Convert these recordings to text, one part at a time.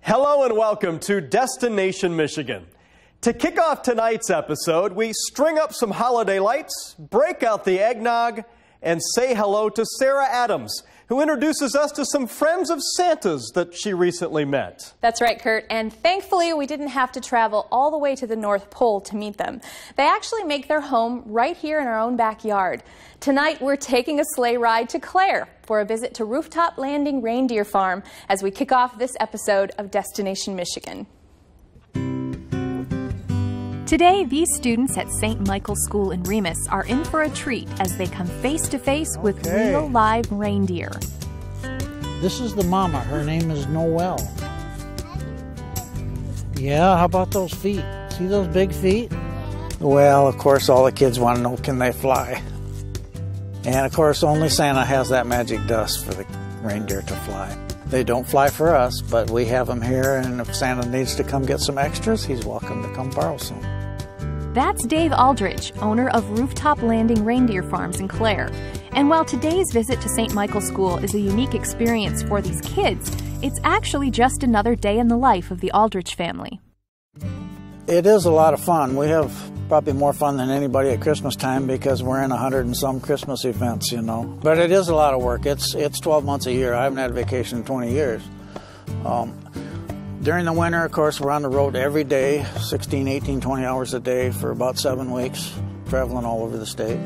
Hello and welcome to Destination Michigan. To kick off tonight's episode, we string up some holiday lights, break out the eggnog, and say hello to Sarah Adams, who introduces us to some friends of Santa's that she recently met. That's right, Kurt, and thankfully we didn't have to travel all the way to the North Pole to meet them. They actually make their home right here in our own backyard. Tonight we're taking a sleigh ride to Clare for a visit to Rooftop Landing Reindeer Farm as we kick off this episode of Destination Michigan. Today, these students at St. Michael's School in Remus are in for a treat as they come face to face with real live reindeer. This is the mama. Her name is Noelle. Yeah, how about those feet? See those big feet? Well, of course, all the kids want to know, can they fly? And of course, only Santa has that magic dust for the reindeer to fly. They don't fly for us, but we have them here, and if Santa needs to come get some extras, he's welcome to come borrow some. That's Dave Aldrich, owner of Rooftop Landing Reindeer Farms in Clare. And while today's visit to St. Michael's School is a unique experience for these kids, it's actually just another day in the life of the Aldrich family. It is a lot of fun. We have probably more fun than anybody at Christmas time because we're in 100 and some Christmas events, you know. But it is a lot of work. It's 12 months a year. I haven't had a vacation in 20 years. During the winter, of course, we're on the road every day, 16, 18, 20 hours a day for about 7 weeks, traveling all over the state.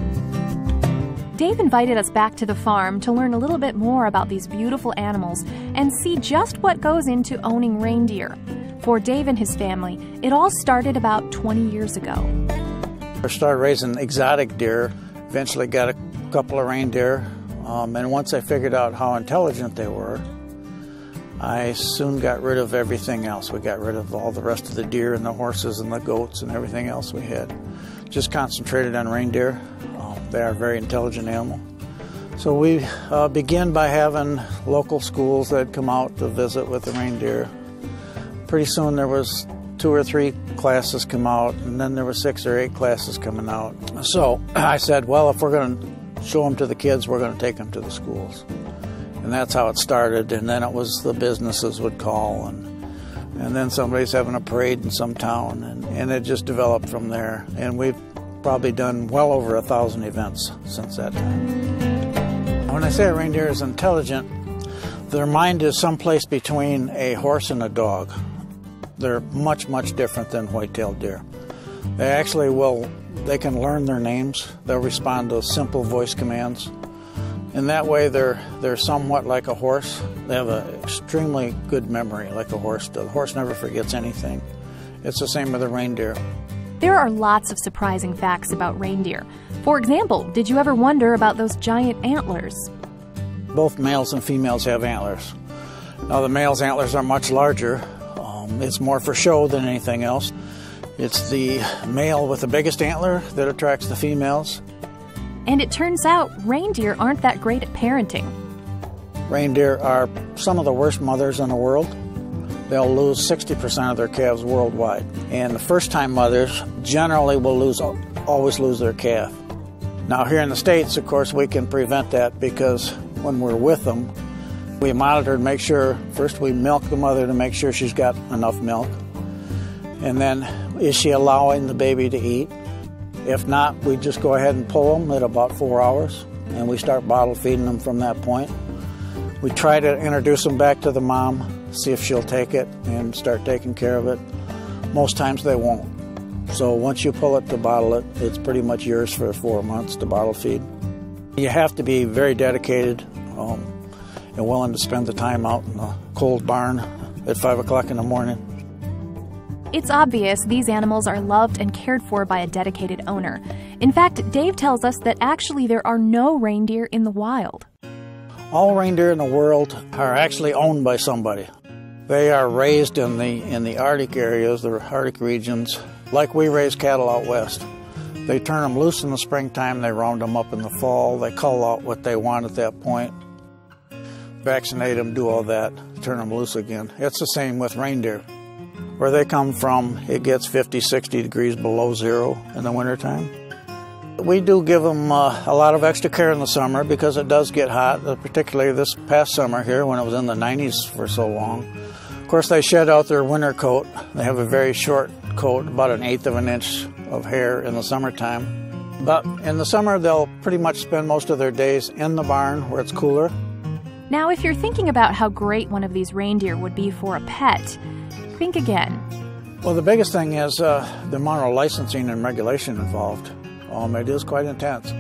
Dave invited us back to the farm to learn a little bit more about these beautiful animals and see just what goes into owning reindeer. For Dave and his family, it all started about 20 years ago. I started raising exotic deer, eventually got a couple of reindeer, and once I figured out how intelligent they were, I soon got rid of everything else. We got rid of all the rest of the deer and the horses and the goats and everything else we had. Just concentrated on reindeer. They are a very intelligent animal. So we began by having local schools that come out to visit with the reindeer. Pretty soon there was 2 or 3 classes come out, and then there were 6 or 8 classes coming out. So I said, well, if we're going to show them to the kids, we're going to take them to the schools. And that's how it started, and then it was the businesses would call, and then somebody's having a parade in some town, and it just developed from there. And we've probably done well over 1,000 events since that time. When I say a reindeer is intelligent, their mind is someplace between a horse and a dog. They're much, much different than white-tailed deer. They actually they can learn their names. They'll respond to simple voice commands. In that way, they're somewhat like a horse. They have an extremely good memory, like a horse does. The horse never forgets anything. It's the same with a reindeer. There are lots of surprising facts about reindeer. For example, did you ever wonder about those giant antlers? Both males and females have antlers. Now, the male's antlers are much larger. It's more for show than anything else. It's the male with the biggest antler that attracts the females. And it turns out reindeer aren't that great at parenting. Reindeer are some of the worst mothers in the world. They'll lose 60% of their calves worldwide. And the first-time mothers generally will always lose their calf. Now here in the States, of course, we can prevent that because when we're with them, we monitor and make sure, first we milk the mother to make sure she's got enough milk. And then, is she allowing the baby to eat? If not, we just go ahead and pull them at about 4 hours, and we start bottle feeding them from that point. We try to introduce them back to the mom, see if she'll take it and start taking care of it. Most times they won't. So once you pull it to bottle it, it's pretty much yours for 4 months to bottle feed. You have to be very dedicated and willing to spend the time out in a cold barn at 5 o'clock in the morning. It's obvious these animals are loved and cared for by a dedicated owner. In fact, Dave tells us that actually there are no reindeer in the wild. All reindeer in the world are actually owned by somebody. They are raised in the Arctic areas, the Arctic regions, like we raise cattle out west. They turn them loose in the springtime, they round them up in the fall, they cull out what they want at that point, vaccinate them, do all that, turn them loose again. It's the same with reindeer. Where they come from, it gets 50, 60 degrees below zero in the wintertime. We do give them a lot of extra care in the summer because it does get hot, particularly this past summer here when it was in the 90s for so long. Of course, they shed out their winter coat. They have a very short coat, about 1/8 of an inch of hair in the summertime. But in the summer, they'll pretty much spend most of their days in the barn where it's cooler. Now, if you're thinking about how great one of these reindeer would be for a pet, think again. Well, the biggest thing is the amount of licensing and regulation involved. It is quite intense.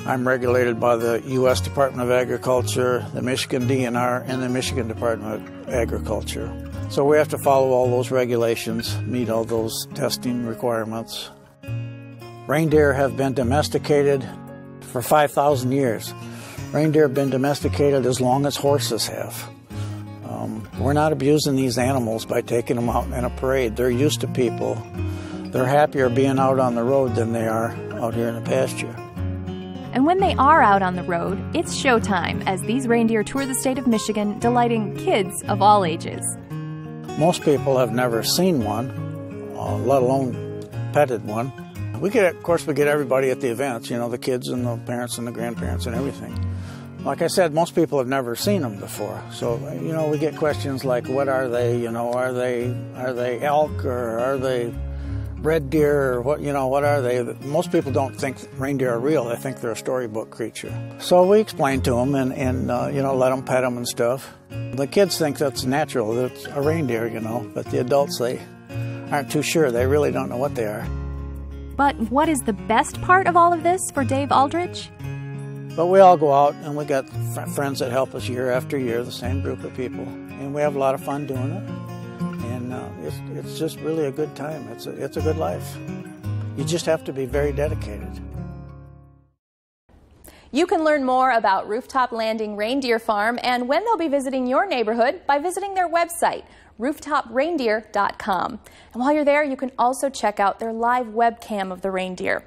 I'm regulated by the U.S. Department of Agriculture, the Michigan DNR, and the Michigan Department of Agriculture. So we have to follow all those regulations, meet all those testing requirements. Reindeer have been domesticated for 5,000 years. Reindeer have been domesticated as long as horses have. We're not abusing these animals by taking them out in a parade. They're used to people. They're happier being out on the road than they are out here in the pasture. And when they are out on the road, it's showtime as these reindeer tour the state of Michigan, delighting kids of all ages. Most people have never seen one, let alone petted one. Of course, we get everybody at the events, the kids and the parents and the grandparents and everything. Like I said, most people have never seen them before. So, we get questions like, what are they? Are they elk, or are they red deer, or what are they? Most people don't think reindeer are real. They think they're a storybook creature. So we explain to them and let them pet them and stuff. The kids think that's natural, that it's a reindeer, but the adults, they aren't too sure. They really don't know what they are. But what is the best part of all of this for Dave Aldrich? But we all go out, and we got friends that help us year after year, the same group of people, and we have a lot of fun doing it. And it's just really a good time. It's a good life. You just have to be very dedicated. You can learn more about Rooftop Landing Reindeer Farm and when they'll be visiting your neighborhood by visiting their website, rooftopreindeer.com. And while you're there, you can also check out their live webcam of the reindeer.